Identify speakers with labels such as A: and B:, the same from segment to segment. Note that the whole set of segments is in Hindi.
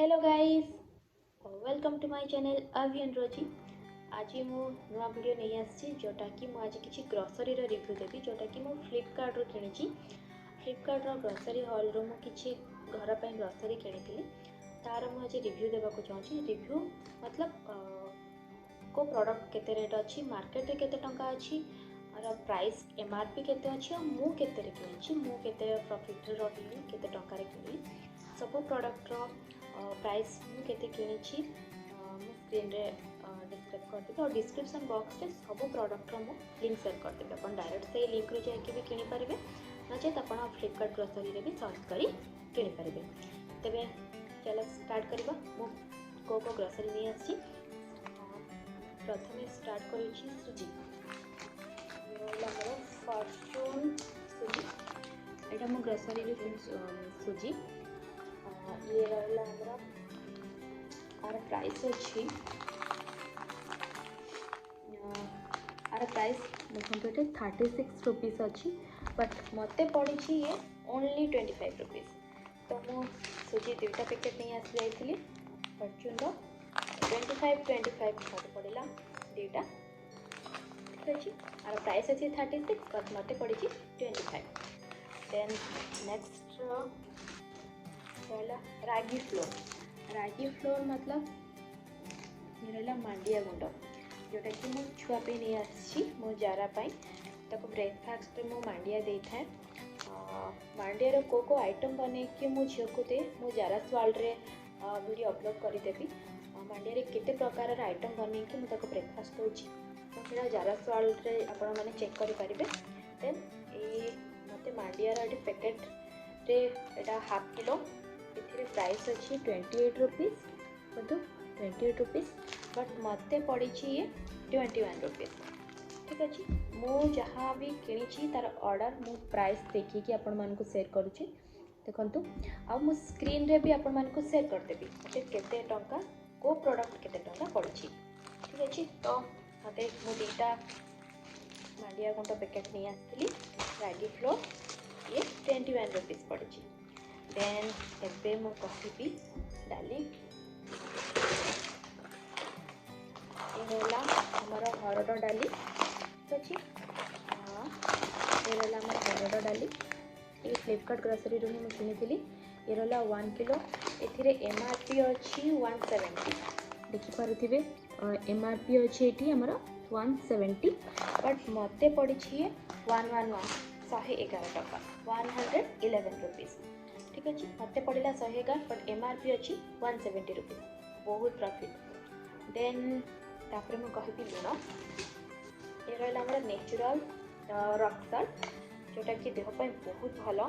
A: Hello guys, welcome to my channel अभियन रोजी। आज मु नुआ वीडियो नहीं आसी जोटा कि मु आज किसी ग्रोसरी रिव्यू देवी जोटा कि मु फ्लिपकार्ट रो किनी। फ्लिपकार्ट रो ग्रोसरी हॉल रो मु किसी घर पे ग्रोसरी किनी तार मु आज रिव्यू देबा को चाहूची। रिव्यू मतलब को प्रोडक्ट केते रेट अच्छी, मार्केट रे केते टंका अच्छी और प्राइस एमआरपी केते अच्छी और मु केते रे किनी, मु केते प्रॉफिट रे रही केते टंका रे किनी सब प्रोडक्ट रो प्राइस मु केते किनी मु स्क्रीन रे डिस्क्राइब कर देबे और डिस्क्रिप्शन बॉक्स रे सब प्रोडक्ट रो मु लिंक शेयर कर देबे। अपन डायरेक्ट से लिंक रे जाके भी किनी परिबे नचेत अपन फ्लिपकार्ट ग्रोसरी रे भी सर्च करी किनी परिबे। तबे चलो स्टार्ट करबा। मु को ग्रोसरी नहीं आसी प्रथमे स्टार्ट करिछि सुजी। हमर फॉर्च्यून सुजी एटा मु ग्रोसरी रे सुजी ये रहला हमरा आर प्राइस अच्छी आर प्राइस देखो ये 36 रुपीस अच्छी बट मते पड़ी ये ओनली 25 रुपीस। तो मु सुजी दुईटा पैकेट नहीं आसी जाइली फॉर्च्यून रो 25 मते पड़ेगा दुईटा, ठीक अच्छे। आर प्राइस अच्छी 36 बट मते पड़ी 25। देन नेक्स्ट रागी फ्लोर मतलब ये रहा मांडिया गुंड जोटा कि मो छुआ पे नहीं आसी मो जारा ताको ब्रेकफास्ट मो मांडिया दे था। मांडिया को आइटम बने कि मो झील को दे मो जारा स्वाल रे वीडियो अपलोड करदेवी। मांडिया रे केते प्रकार आइटम बने कि मुझे ब्रेकफास्ट दूची तो सीधा जारा स्वाल रे आपण माने चेक करि परिबे। देन ए मते मांडिया रे पैकेट रे एटा हाफ किलो इथिरे प्राइस अच्छी 28 रुपीस, मतलब 28 रुपीस बट मते पड़ी ये 21 रुपीस, ठीक अच्छे। मु जहाँ भी किणी तार ऑर्डर मु प्राइस देखिए आपण मानक शेयर करुच्ची देखंतु आ मु स्क्रीन रे भी आपण मानक शेयर कर देबी जे केते टंका को प्रोडक्ट केते टंका पड़ची, ठीक अच्छे। तो मते मु दीटा मांडिया गुंड पैकेट नहीं आसली रागी फ्लोर ये 21 रुपीस पड़ची। देन एबे मु कहबी डाली हमारा हरड़ डाली अच्छी ये रहा हरड़ डाली ये फ्लिपकार्ट ग्रोसरी रू मुझे किनी ये रहा 1 किलो ए एमआरपी अच्छी 170 देखिपे एमआरपी अच्छी ये आमर 170 बट मते पड़ी 111 टका 111 रुपीस, ठीक अच्छे। मते पड़ा 111 बट एमआरपी अच्छी 170 रुपीस, बहुत प्रॉफिट। देन तापर मु कहबी लुण ये रहा हमारा नेचुरल रॉक सल्ट जोटा कि देह पे बहुत भलो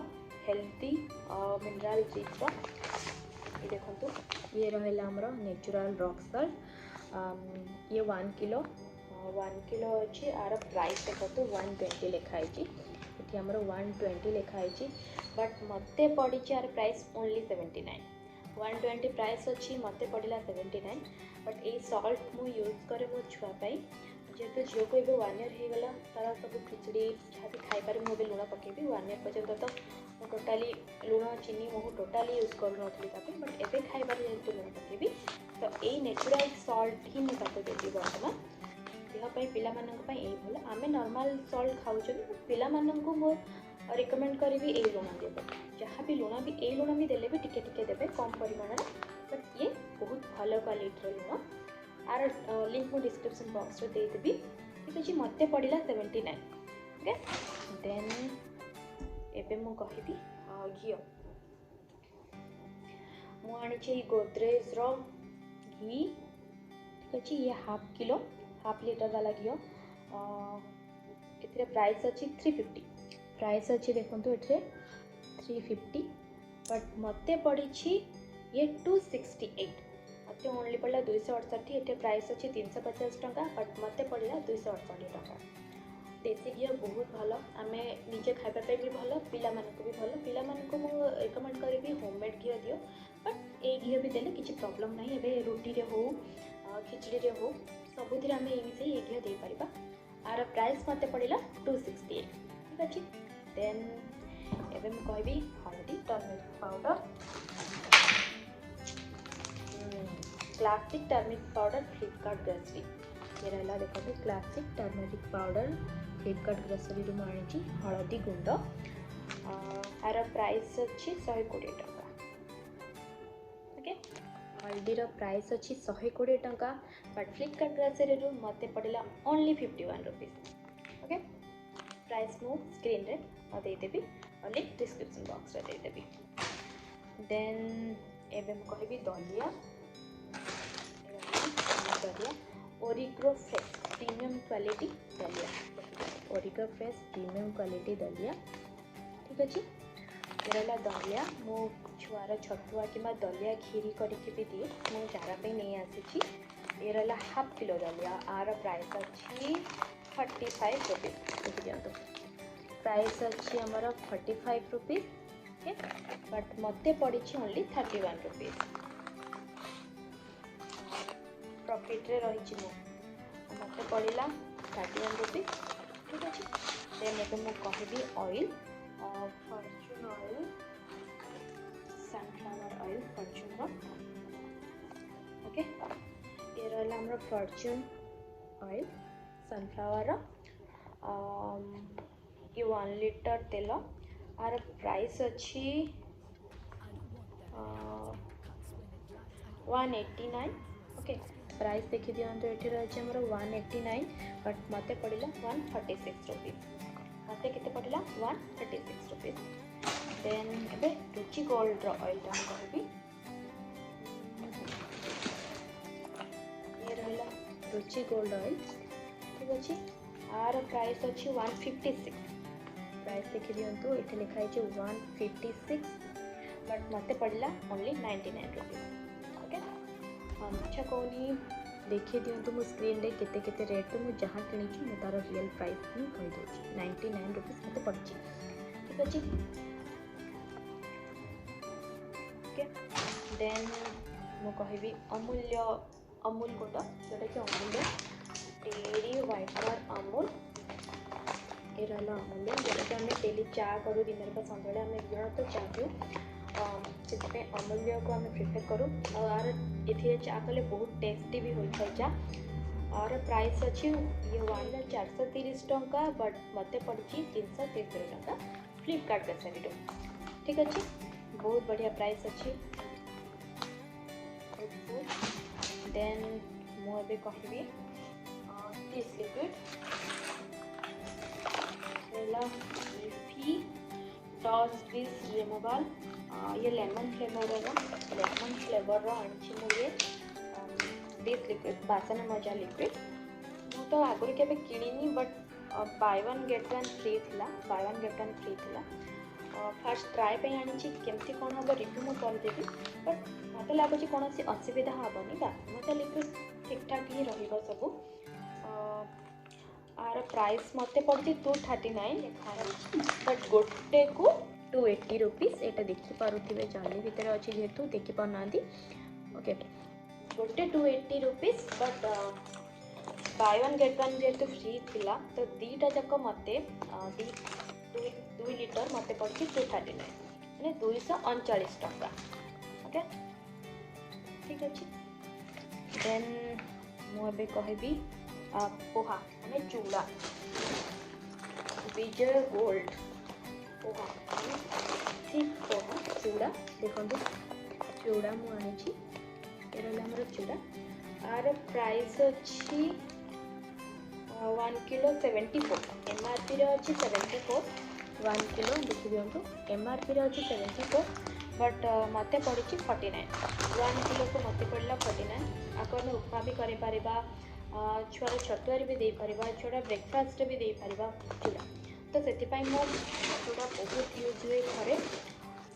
A: हेल्दी मिनरल रिच ये देखंतु ये रहा हमारा नेचुरल रॉक सल्ट ये 1 किलो अच्छी आर प्राइस देखो 120 लिखाई ये आमर 120 लिखाई बट मते पड़ी यार प्राइस ओनली 79। 120 प्राइस अच्छी मते पड़ा 79 बट ये सॉल्ट मु यूज करे मो छुआपाई जेहेतु झील को ये 1 ईयर होगला तार सब खिचड़ी जहाँ भी खाईपारे मुझे लुण पकेबी 1 ईयर पर्यंत तो मु टोटाली लुण चीनी मु टोटाली यूज करूनी बट एबे खाईबारे जेहेतु लुण पकेबी तो ये नेचुरल सॉल्ट ही मुझे देवी बर्तमान देहपाई पिलामानंक यही भल। आमे नॉर्मल सॉल्ट खाऊँ पिला मो रिकमेंड करी ये लुण देवे जहाँ भी लुण भी ये लुण भी देले भी टिके देवे कम परिमाण बट ये बहुत भल क्वालिटी लुण आर लिंक मु डिस्क्रिप्शन बॉक्स रे दे देबी, ठीक अच्छे। मते पड़ा 79, ओके। देन एबे मु कहबी घी मु आनी गोदरेज रो घी, ठीक अच्छे। ये हाफ लीटर वाला घी इतने प्राइस अच्छी 350 प्राइस अच्छी देखो ये 350 बट मते पड़ी ये 268 मते ओनली पड़ा 268 ये प्राइस अच्छी 350 टका बट मते पड़ा 268 टका। देसी घी बहुत भल आम निजे खाइबा भी भल पिला भी भल पिला मु रिकमेंड करी होममेड घी दियो बट ए घी भी देले किसी प्रॉब्लम नहीं। एबे रुटी रे हो खिचड़ी रे हो सबुथि आम ये घी दे पारिबा आर प्राइस मते पड़ा 268, ठीक अच्छे। देन एबे मु कहबी हल्दी turmeric powder classic turmeric powder Flipkart grocery ये रहा देखो classic turmeric powder Flipkart grocery रू आनी हलदी गुंड यार प्राइस अच्छी 120 टंका ओके हल्दीर प्राइस अच्छी 120 टंका बट फ्लिपकार्ट ग्रोसरी रू मते पड़ेगा ओनली 51 रुपीज ओके प्राइस मु स्क्रीन रे देदेवी और लिंक डिस्क्रिप्शन बॉक्स रे देदेवी देन एबे मु कहबी दलिया ओरिग्रो फ्रेश प्रीमियम क्वालिटी दलिया ओरिग्रो फ्रेश प्रीमियम क्वालिटी दलिया ठीक अच्छे ये रहा दलिया मो छुआर छतुआ कि दलिया खीरी करके भी दिए मु चारापी नहीं आसी ये रहा हाफ किलो दलिया आर प्राइस अच्छी 45 रुपीज देखी दिखाँ प्राइस अच्छी आमर 45 रुपीज ओके बट मते पड़ी ओनली 31 रुपीज प्रॉफिट रे रही मते पड़ा 31 रुपीज ठीक अच्छे देन एबे मु कहबी oil Fortune oil sunflower oil Fortune okay ये रहा हमर फॉर्च्यून ऑयल सनफ्लावर ये 1 लिटर तेल आर प्राइस अच्छी 189 ओके प्राइस देखी दिखाँ ये रही है 189 बट मते पड़ा 136 रुपीज मते केते पड़ा 136 रुपीज देन एबे रुचि गोल्ड ऑयल कहबी ये रहा रुचि गोल्ड ऑयल ठीक अच्छे आर प्राइस अच्छी 156 प्राइस देखी दिखाँ ये लिखाई 156 बट मते पड़ा ओनली 99 रुपीज ओके अच्छा कहनी देखिए दिंतु मो स्क्रीन रे केते केते रेट मु जहाँ किणी मु तार रियल प्राइस ही कही दूँ 99 रुपीज मत पड़ी ठीक अच्छे ओके देन मु कहबी अमूल्य अमूल गुंड जोटा कि अमूल्य डेरी व्हाइटनर अमूल ये रहा अमूल्य जोटा कि आम डेली चा करूँ दिन का सन्ध्या आम दिनों तो चा पीऊ से अमूल्य को आम प्रिफेर करूँ और ये चा कले बहुत टेस्टी भी होता है चा और प्राइस अच्छी ये वाला 430 टंका बट मते पड़ी 330 टंका फ्लिपकार्ट ग्रोसरी ठीक अच्छे बहुत बढ़िया प्राइस अच्छी देन मुझे कहबी this liquid leafy toss grease removal ये लेमन फ्लेवर आनी मुझे दिस लिक्विड बासन मजा लिक्विड मु तो आगुरी केबे किणीनी but buy one get one free थिला buy one get one free थिला फास्ट ट्राए पे आनी केमती कौन हम रिव्यू मुझे करदेवी बट मत लगुच कौन असुविधा हेनी बासन मजा लिक्विड ठीक ठाक ही रही सब आर प्राइस मत पड़ी 239 बट गोटे को 280 रुपीज यहाँ देखिपे जाली भितर अच्छे जेहेतु देखिपारना ओके गोटे 280 rupees but buy one get one जेहेतु फ्री थिला तो दीटा जाक मत 2 लिटर मत पड़ी 239 मैंने 239 टंका ओके ठीक अच्छे देन मुझे कहबी पोहा मैंने चूड़ा विजय गोल्ड पोहा ठीक पोहा चूड़ा देखो चूड़ा मुझे ये रहा चूड़ा आर प्राइस अच्छी 1 किलो 74 एमआरपी अच्छी 74 1 किलो देखी दिंतु एमआरपी अच्छी 74 बट मत पड़ी 49 1 किलो को मत पड़ा 49 आपको आम उपमा भी कर छुआर छतुआर भी देपर छुआ ब्रेकफास्ट भी देपर चूड़ा तो से मो चूड़ा बहुत यूज हुए घरे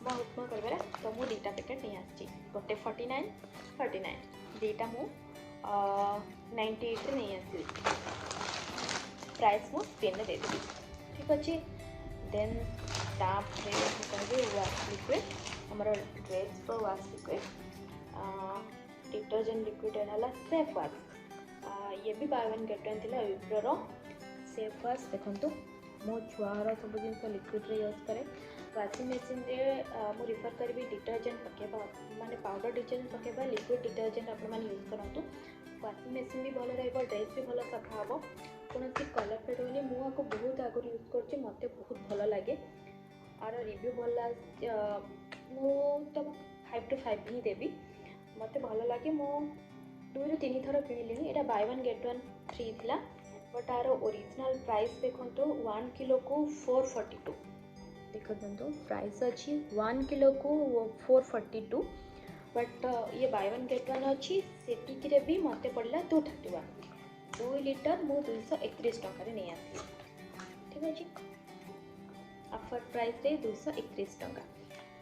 A: मो उपमा कर तो मुझे 2टा पैकेट नहीं आसी गोटे 49 दुईटा मु 98 नहीं आसी प्राइस मु स्क्रीन दे देवी ठीक अच्छे देन तापर कहबी वाश लिक्विड आमर dress pro wash liquid detergent liquid है सेफ वाश ये भी बाय वन गेट वन थी विप्रोर सेफ वाश देखो मो छुआर सब जिन लिक्विड यूज कै वाशिंग मशीन रे मु रिफर करी डिटर्जेंट पकेबा माने पाउडर डिटर्जेंट पकेबा लिक्विड डिटर्जेंट आपण माने यूज करंतु। वाशिंग मशीन भी भल रहिबो, ड्रेस भी भल सफा हबो, कोनोसी कलर फेड होनी। मु आको बहुत आगु यूज करछि, मते बहुत भल लागे आर रिव्यू भल मु तो 5 to 5 ही देबी, मते भल लागे। मु 2 ରୁ 3 थर किनिलिनी। एटा बाय 1 गेट 1 फ्री थिला, बट आर ओरिजिनल प्राइस देखंतु 1 किलो को 442 देखंतु। प्राइस अछि 1 किलो को 442, बट ये बाय 1 गेट 1 अछि। सेटिक रे भी मते पड़ला 231। 2 लीटर मु 231 टका रे नै आसी, ठीक अछि। ऑफर प्राइस रे 231 टका,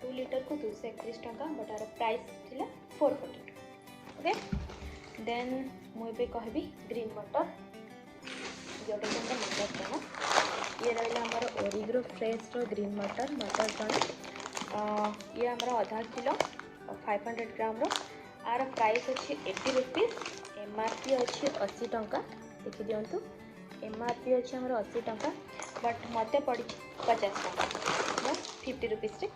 A: 2 लीटर को 231 टका, बट आर प्राइस थिला 442। ओके, देन मु एबे कहबी ग्रीन मटर, जोटा कि हमर मटर चना। ये रहला हमर ओरिग्रो फ्रेश रो ग्रीन मटर चना। ये हमर आधा किलो 500 ग्राम रो। आर प्राइस अछि 80 रुपीस, एमआरपी अछि 80 टका। देखि दियंतु, एमआरपी अछि हमर 80 टका, बट मते पड़ी 50 टका। मैं 50 रुपीस रे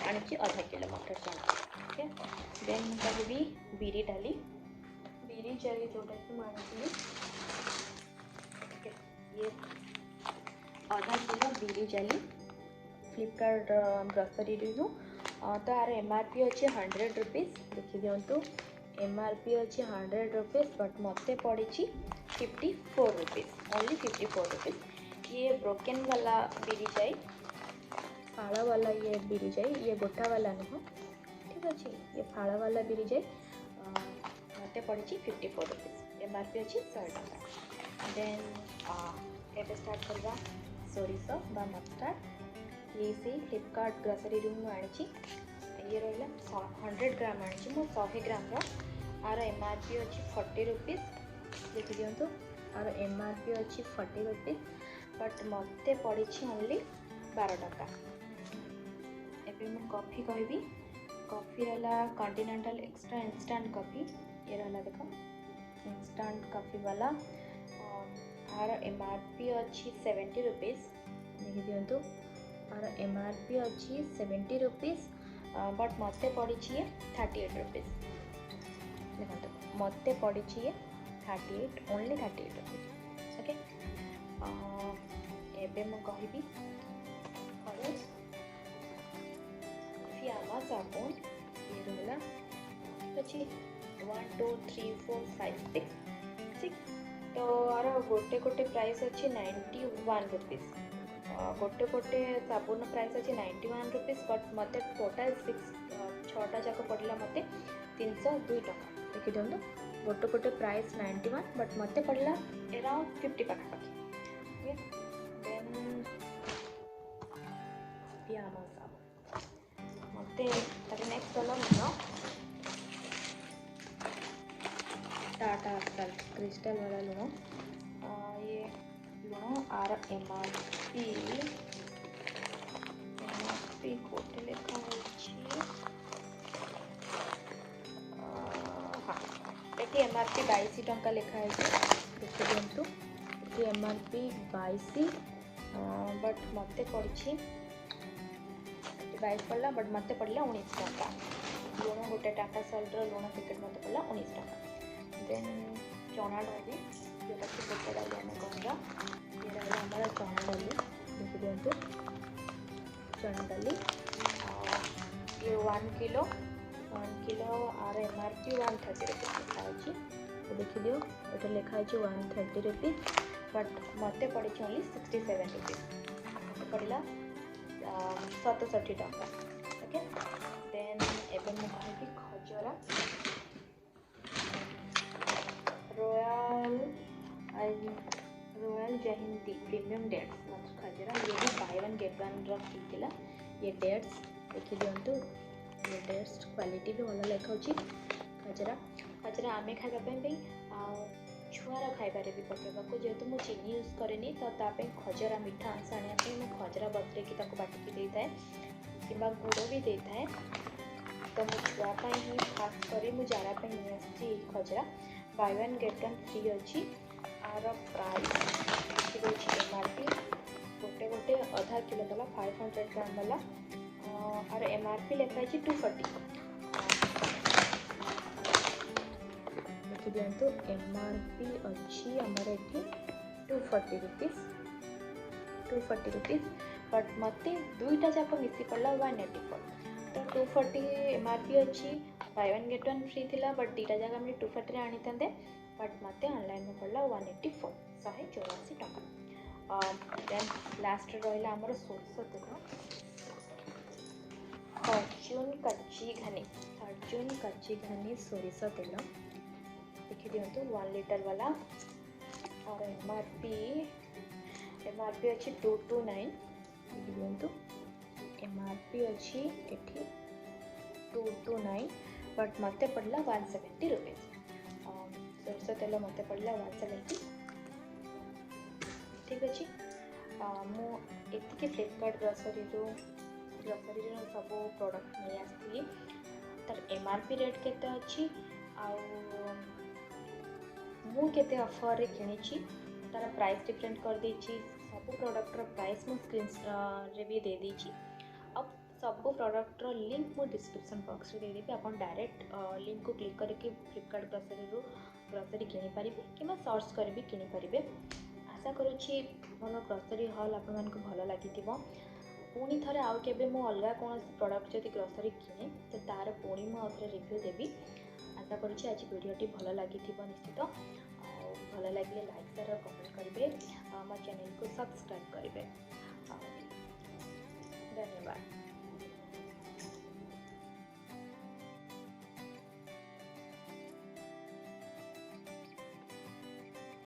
A: आनी आधा किलो मटर चना। ओके, देन मु कहबी बिरी डाली, बिरी जाली जोटा कि मानी। ये आधा किलो बिरी जाली फ्लिपकार्ट ग्रोसरी रू। तो आर एमआरपी अच्छे 100 रुपीस। देखी दिंतु, एमआरपी अच्छे 100 रुपीस, बट मते पड़ी 54 रुपीस, ओनली 54 रुपीस। ये ब्रोकन वाला बिरी जाई, फाड़ा वाला ये बिरी जाई, ये गोटा वाला नुह, ठीक अच्छे। ये फाड़ा वाला बिरी जाई मते पड़ी 54 रुपीस, एमआरपी अच्छी 100 टका। देन एबे स्टार्ट करवा सोरिष बा मस्टार्ड। ये से फ्लिपकार्ट ग्रोसरी रूम आनी। ये रहा 100 ग्राम आनी, मो 100 ग्राम रो। आर एमआरपी अच्छी 40 रुपीस। देखी दिंतु, आर एमआरपी अच्छी 40 रुपीस, बट मते पड़ी ओनली 12 टका। एबे मु कॉफी कहबी। कॉफी रहा कॉन्टिनेंटल एक्स्ट्रा इंस्टेंट कॉफी। ये रहा देखो इंस्टेंट कॉफी वाला। आर एमआरपी अच्छी 70 रुपीस। देखी दिंतु, आर एमआरपी अच्छी 70 रुपीस, बट मते पड़ी 38 रुपीस। देखो मते पड़ी 38, ओनली 38 रुपीस। ओके, एबे मु कहबी फियामा साबुन। ये रहला अच्छी 1 2 3 4 5 6। तो आर गोटे गोटे प्राइस अच्छी 91 रुपीस। गोटे गोटे साबुन प्राइस अच्छी 91 रुपीस, बट मते टोटाल 6टा जाक पड़ला मते 302 टका। देखी दिंतु, गोटे गोटे प्राइस 91, बट मते पड़ला अराउंड 50 पाखापाखि। देन फियामा साबुन मते ताके नेक्स्ट गला न टाटा क्रिस्टल वाला लुण। ये लुण आर एमआरपी कोटे लिखा हाँ, ये एमआरपी 22 टंका लिखा है। देखिए दिंतु, ये एमआरपी 22, बट मते पड़ी 22 पड़ला, बट मते पड़ला 19 टका। लुण गोटे टाटा सल्ट लुण पैकेट मते पड़ला 19 टका। देन चना डाली, जोटा कि गोटे डाली आम कहवा। ये रहा हमारा चना डाली। देखी दिंतु, चना डाली ये 1 किलो आर एमआरपी 130 रुपीस लिखाई। तो देखी दियो, ये लिखाई 130 रुपीस, बट मते पड़ी ओनली 67 रुपीस। मते पड़ला 67 टका। ओके, देन एबे मु कहबी खजरा रॉयल जयंती प्रीमियम डेट्स मतलब खजरा। ये भी बाय 1 गेट 1 रखी थिला। ये डेट्स देखी दिंतु, ये डेट्स क्वालिटी भी भल लिखा। खजरा आमे खाइबा भाई छुआर खाइबारे भी पकेबाको, जेहेतु मु चीनी यूज करेनी, तो तापे खजरा मिठा अंश आने मु खजरा बतरेकी बाटिकी देता है कि गुड़ भी देता है। तो मो छुआपाई ही खास कर मुझारा खजरा बाय 1 गेट 1 फ्री अच्छी। आर प्राइस एमआरपी गोटे गोटे आधा किलो वाला 500 ग्राम वाला और एमआरपी लिखा है 240। देखी दिंतु एमआरपी अच्छी आमर ये 240 रुपीज 240 रुपीज बट मत दुईटा जाक मिसी पड़ा 184। तो 240 एमआरपी अच्छी bye one get one free थिला बट दीटा जाक आम 240 आनी था बट मत ऑनलाइन में पड़ा 184 184 टका। देन लास्ट रहा आमर सोरष तेल फॉर्च्यून कच्ची घनी सोरिष तेल देखी दिंतु 1 लीटर वाला और एमआरपी अच्छी 229 देखी दिंतु एमआरपी अच्छी एठी 229 बट मत पड़ला 170 रुपीज। सोरष तेल मत पड़ला 170 ठीक अच्छे। मुझे फ्लिपकार्ट ग्रोसरी सब प्रोडक्ट नहीं आसती तार एमआरपी रेट केते अच्छी मुझे ऑफर रे किनी तार प्राइस डिफरेंट कर देछि सब प्रोडक्ट प्राइस मु स्क्रीन रे भी दे देछि। अब सब प्रोडक्ट लिंक मु डिस्क्रिप्शन बॉक्स रे दे देबी आपन डायरेक्ट लिंक को क्लिक करके फ्लिपकार्ट ग्रोसरी किनी पारिबे किबा सर्च करबी किनी पारिबे। आशा करुछि मोर ग्रोसरी हॉल आपन मानको भलो लागिथिबो। पुणी थे आउ के मु अलग कौन प्रोडक्ट जब ग्रोसरी किने तो तार पुणी मुझे रिव्यू देवी। आशा करुँच आज वीडियोटी भल लगी निश्चित भल लगे लाइक शेयर कमेंट करेंगे मो चैनल को सब्सक्राइब करेंगे। धन्यवाद।